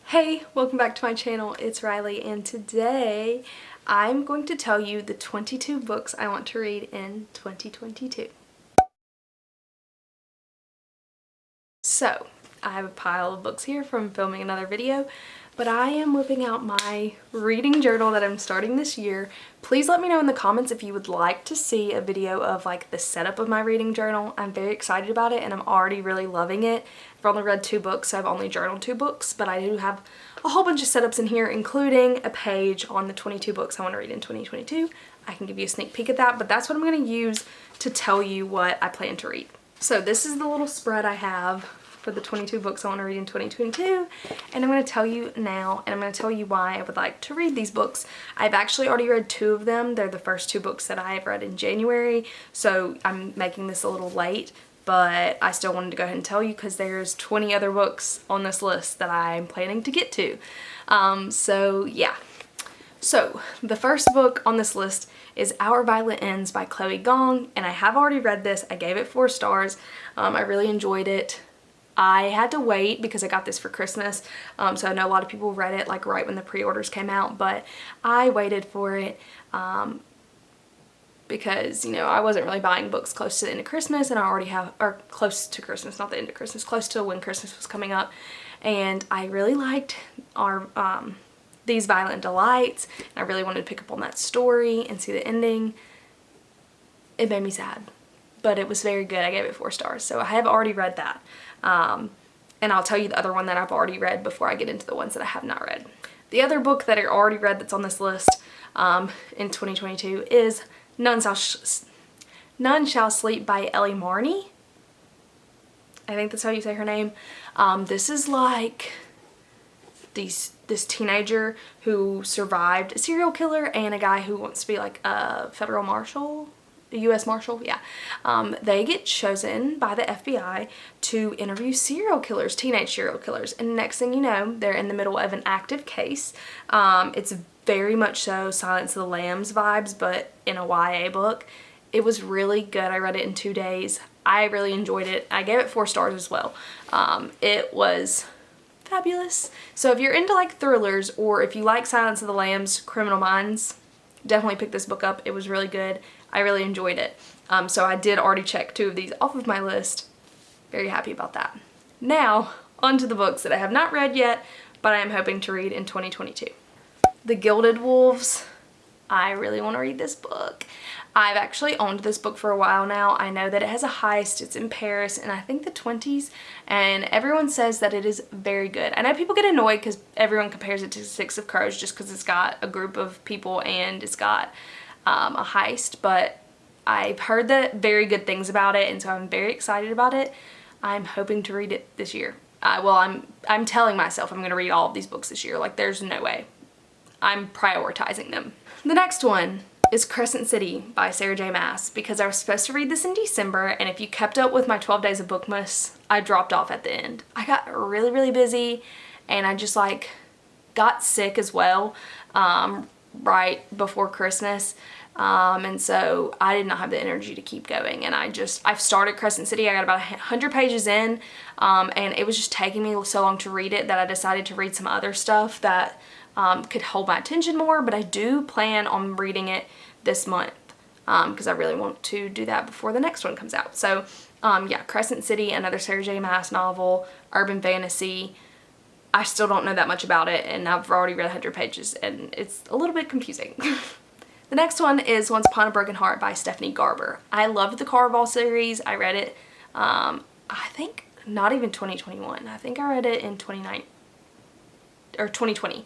Hey, welcome back to my channel. It's Riley, and today I'm going to tell you the 22 books I want to read in 2022. So, I have a pile of books here from filming another video, but I am whipping out my reading journal that I'm starting this year. Please let me know in the comments if you would like to see a video of like the setup of my reading journal. I'm very excited about it and I'm already really loving it. I've only read 2 books, so I've only journaled 2 books, but I do have a whole bunch of setups in here, including a page on the 22 books I want to read in 2022. I can give you a sneak peek at that, but that's what I'm going to use to tell you what I plan to read. So this is the little spread I have for the 22 books I want to read in 2022, and I'm going to tell you now, and I'm going to tell you why I would like to read these books. I've actually already read 2 of them. They're the first 2 books that I have read in January, so I'm making this a little late, but I still wanted to go ahead and tell you because there's 20 other books on this list that I'm planning to get to. So yeah. So the first book on this list is Our Violet Ends by Chloe Gong, and I have already read this. I gave it 4 stars. I really enjoyed it. I had to wait because I got this for Christmas, so I know a lot of people read it like right when the pre-orders came out, but I waited for it because, you know, I wasn't really buying books close to the end of Christmas, and I already have, or close to Christmas, not the end of Christmas, close to when Christmas was coming up, and I really liked our These Violent Delights, and I really wanted to pick up on that story and see the ending. It made me sad, but it was very good. I gave it 4 stars, so I have already read that. And I'll tell you the other one that I've already read before I get into the ones that I have not read. The other book that I already read that's on this list in 2022 is None Shall Sleep by Ellie Marney. I think that's how you say her name. This is like this teenager who survived a serial killer and a guy who wants to be like a federal marshal. The U.S. Marshal, yeah. They get chosen by the FBI to interview serial killers, teenage serial killers, and next thing you know, they're in the middle of an active case. It's very much so Silence of the Lambs vibes, but in a YA book. It was really good. I read it in 2 days. I really enjoyed it. I gave it 4 stars as well. It was fabulous. So if you're into like thrillers, or if you like Silence of the Lambs, Criminal Minds, definitely pick this book up. It was really good. I really enjoyed it. So I did already check 2 of these off of my list. Very happy about that. Now, on to the books that I have not read yet, but I am hoping to read in 2022. The Gilded Wolves. I really want to read this book. I've actually owned this book for a while now. I know that it has a heist. It's in Paris in I think the 20s, and everyone says that it is very good. I know people get annoyed because everyone compares it to Six of Crows just because it's got a group of people and it's got a heist, but I've heard that very good things about it, and so I'm very excited about it. I'm hoping to read it this year. Well, I'm telling myself I'm going to read all of these books this year. Like, there's no way. I'm prioritizing them. The next one is Crescent City by Sarah J. Maas, because I was supposed to read this in December, and if you kept up with my 12 Days of Bookmas, I dropped off at the end. I got really, really busy, and I just like got sick as well right before Christmas. And so I did not have the energy to keep going, and I've started Crescent City. I got about 100 pages in, and it was just taking me so long to read it that I decided to read some other stuff that could hold my attention more, but I do plan on reading it this month because I really want to do that before the next one comes out. So yeah, Crescent City, another Sarah J. Maas novel, urban fantasy. I still don't know that much about it, and I've already read 100 pages, and it's a little bit confusing. The next one is Once Upon a Broken Heart by Stephanie Garber. I loved the Caraval series. I read it, I think not even 2021. I think I read it in 2019 or 2020.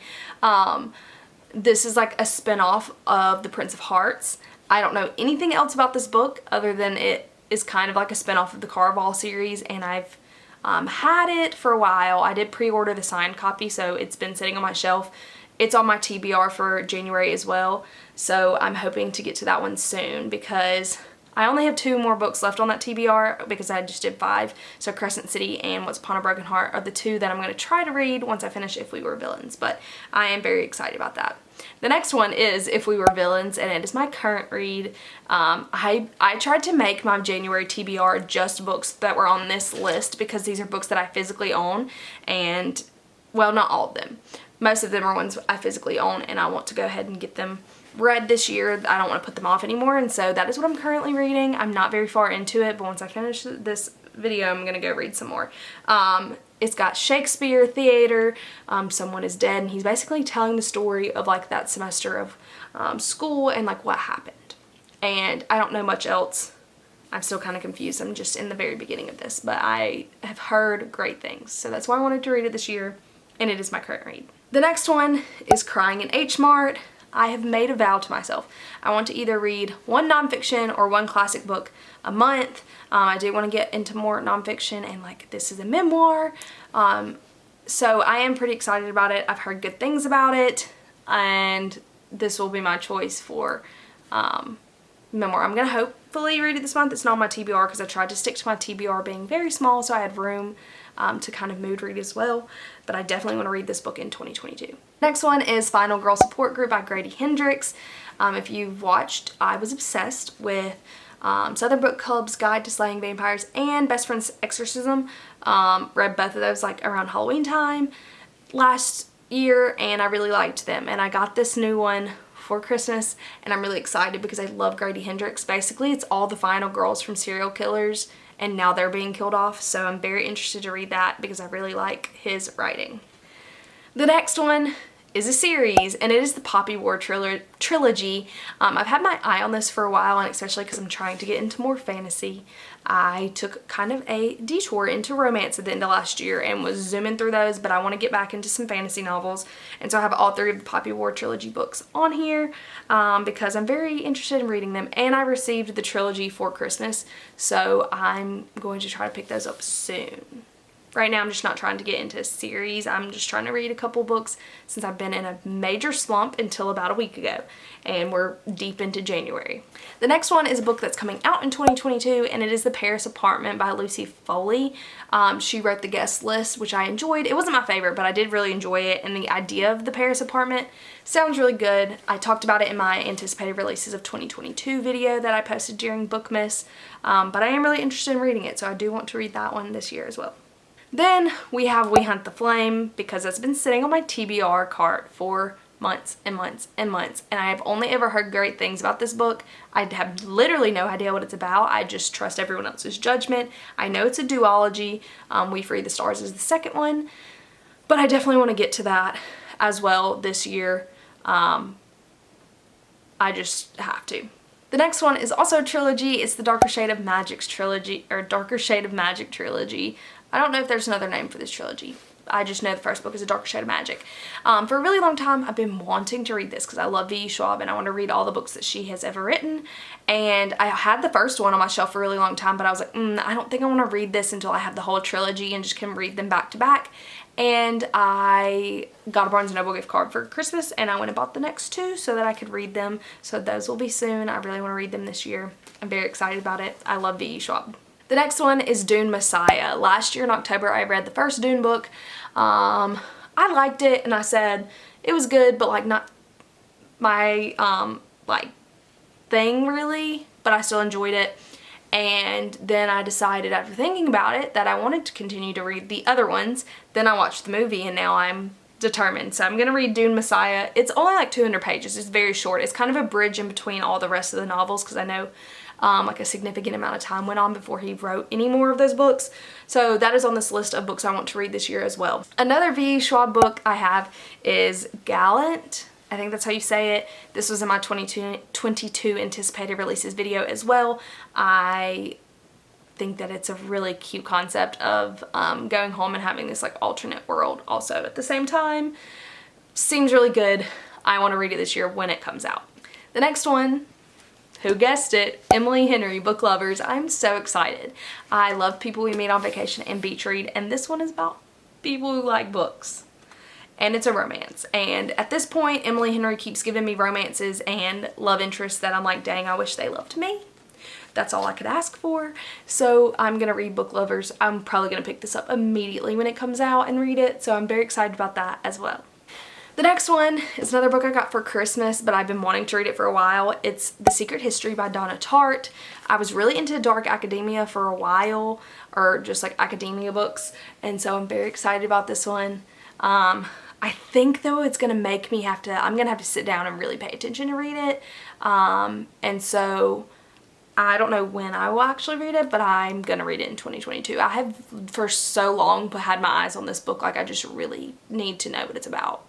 This is like a spin-off of The Prince of Hearts. I don't know anything else about this book other than it is kind of like a spin-off of the Caraval series, and I've had it for a while. I did pre-order the signed copy, so it's been sitting on my shelf. It's on my TBR for January as well, so I'm hoping to get to that one soon because I only have 2 more books left on that TBR because I just did 5. So Crescent City and Once Upon a Broken Heart are the 2 that I'm going to try to read once I finish If We Were Villains, but I am very excited about that. The next one is If We Were Villains, and it is my current read. I tried to make my January TBR just books that were on this list because these are books that I physically own, and well, not all of them. Most of them are ones I physically own, and I want to go ahead and get them read this year. I don't want to put them off anymore, and so that is what I'm currently reading. I'm not very far into it, but once I finish this video, I'm going to go read some more. It's got Shakespeare, theater, someone is dead, and he's basically telling the story of like that semester of school and like what happened. And I don't know much else. I'm still kind of confused. I'm just in the very beginning of this, but I have heard great things. So that's why I wanted to read it this year, and it is my current read. The next one is Crying in H Mart. I have made a vow to myself. I want to either read one nonfiction or one classic book a month. I do want to get into more nonfiction, and like this is a memoir. So I am pretty excited about it. I've heard good things about it, and this will be my choice for memoir. I'm going to hopefully read it this month. It's not on my TBR because I tried to stick to my TBR being very small, so I had room to kind of mood read as well, but I definitely want to read this book in 2022. Next one is Final Girl Support Group by Grady Hendrix. If you've watched, I was obsessed with Southern Book Club's Guide to Slaying Vampires and Best Friend's Exorcism. Read both of those like around Halloween time last year, and I really liked them, and I got this new one for Christmas, and I'm really excited because I love Grady Hendrix. Basically, it's all the final girls from serial killers, and now they're being killed off, so I'm very interested to read that because I really like his writing. The next one is a series, and it is the Poppy War Trilogy. I've had my eye on this for a while, and especially because I'm trying to get into more fantasy. I took kind of a detour into romance at the end of last year and was zooming through those, but I want to get back into some fantasy novels, and so I have all 3 of the Poppy War Trilogy books on here because I'm very interested in reading them, and I received the trilogy for Christmas, so I'm going to try to pick those up soon. Right now I'm just not trying to get into a series. I'm just trying to read a couple books since I've been in a major slump until about a week ago, and we're deep into January. The next one is a book that's coming out in 2022, and it is The Paris Apartment by Lucy Foley. She wrote the guest list, which I enjoyed. It wasn't my favorite, but I did really enjoy it, and the idea of The Paris Apartment sounds really good. I talked about it in my anticipated releases of 2022 video that I posted during Bookmas, but I am really interested in reading it, so I do want to read that one this year as well. Then we have We Hunt the Flame, because it's been sitting on my TBR cart for months and months and months, and I have only ever heard great things about this book. I have literally no idea what it's about. I just trust everyone else's judgment. I know it's a duology. We Free the Stars is the second one, but I definitely want to get to that as well this year. I just have to. The next one is also a trilogy. It's the Darker Shade of Magic trilogy. I don't know if there's another name for this trilogy. I just know the first book is A Darker Shade of Magic. For a really long time, I've been wanting to read this because I love V.E. Schwab and I want to read all the books that she has ever written. And I had the first one on my shelf for a really long time, but I was like, I don't think I want to read this until I have the whole trilogy and just can read them back to back. And I got a Barnes & Noble gift card for Christmas, and I went and bought the next 2 so that I could read them. So those will be soon. I really want to read them this year. I'm very excited about it. I love V.E. Schwab. The next one is Dune Messiah. Last year in October, I read the first Dune book. I liked it, and I said it was good, but like not my like thing really, but I still enjoyed it. And then I decided after thinking about it that I wanted to continue to read the other ones. Then I watched the movie, and now I'm determined. So I'm going to read Dune Messiah. It's only like 200 pages. It's very short. It's kind of a bridge in between all the rest of the novels because I know like a significant amount of time went on before he wrote any more of those books. So that is on this list of books I want to read this year as well. Another V.E. Schwab book I have is Gallant. I think that's how you say it. This was in my 2022 anticipated releases video as well. I think that it's a really cute concept of going home and having this like alternate world also at the same time. Seems really good. I want to read it this year when it comes out. The next one, who guessed it, Emily Henry, Book Lovers. I'm so excited. I love People We Meet on Vacation and Beach Read, and this one is about people who like books. And it's a romance. And at this point, Emily Henry keeps giving me romances and love interests that I'm like, dang, I wish they loved me. That's all I could ask for. So I'm going to read Book Lovers. I'm probably going to pick this up immediately when it comes out and read it. So I'm very excited about that as well. The next one is another book I got for Christmas, but I've been wanting to read it for a while. It's The Secret History by Donna Tartt. I was really into dark academia for a while, or just like academia books, and so I'm very excited about this one. I think though it's gonna make me I'm gonna have to sit down and really pay attention to read it. And so I don't know when I will actually read it, but I'm gonna read it in 2022. I have for so long had my eyes on this book, like I just really need to know what it's about.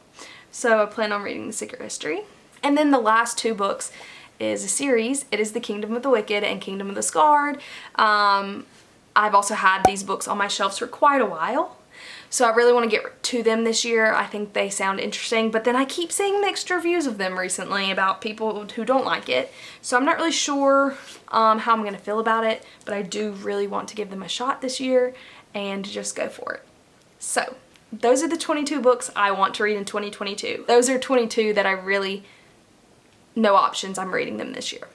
So I plan on reading The Secret History. And then the last 2 books is a series. It is The Kingdom of the Wicked and Kingdom of the Scarred. I've also had these books on my shelves for quite a while. So I really want to get to them this year. I think they sound interesting, but then I keep seeing mixed reviews of them recently about people who don't like it. So I'm not really sure how I'm going to feel about it, but I do really want to give them a shot this year and just go for it. So those are the 22 books I want to read in 2022. Those are 22 that I really, no options, I'm reading them this year.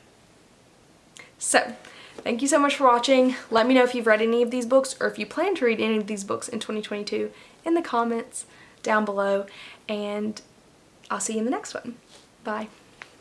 So thank you so much for watching. Let me know if you've read any of these books or if you plan to read any of these books in 2022 in the comments down below, and I'll see you in the next one. Bye.